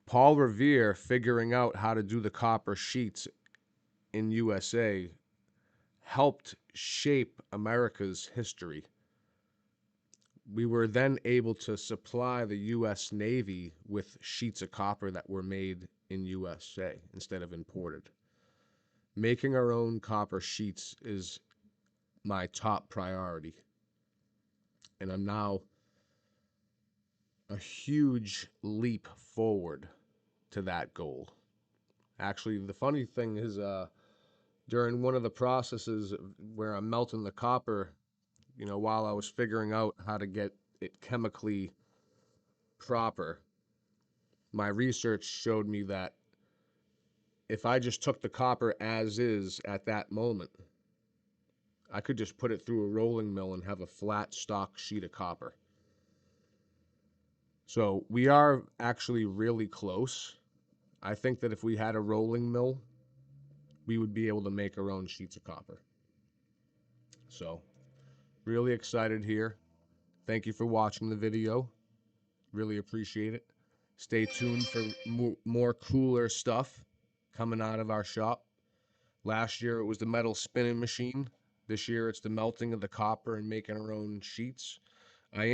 Paul Revere figuring out how to do the copper sheets in USA helped shape America's history. We were then able to supply the US Navy with sheets of copper that were made in USA instead of imported. Making our own copper sheets is my top priority, and I'm now a huge leap forward to that goal. Actually, the funny thing is, during one of the processes where I'm melting the copper, while I was figuring out how to get it chemically proper, my research showed me that if I just took the copper as is at that moment, I could just put it through a rolling mill and have a flat stock sheet of copper. So we are actually really close. I think that if we had a rolling mill, we would be able to make our own sheets of copper. So, really excited here. Thank you for watching the video. Really appreciate it. Stay tuned for more cooler stuff coming out of our shop. Last year it was the metal spinning machine. This year it's the melting of the copper and making our own sheets.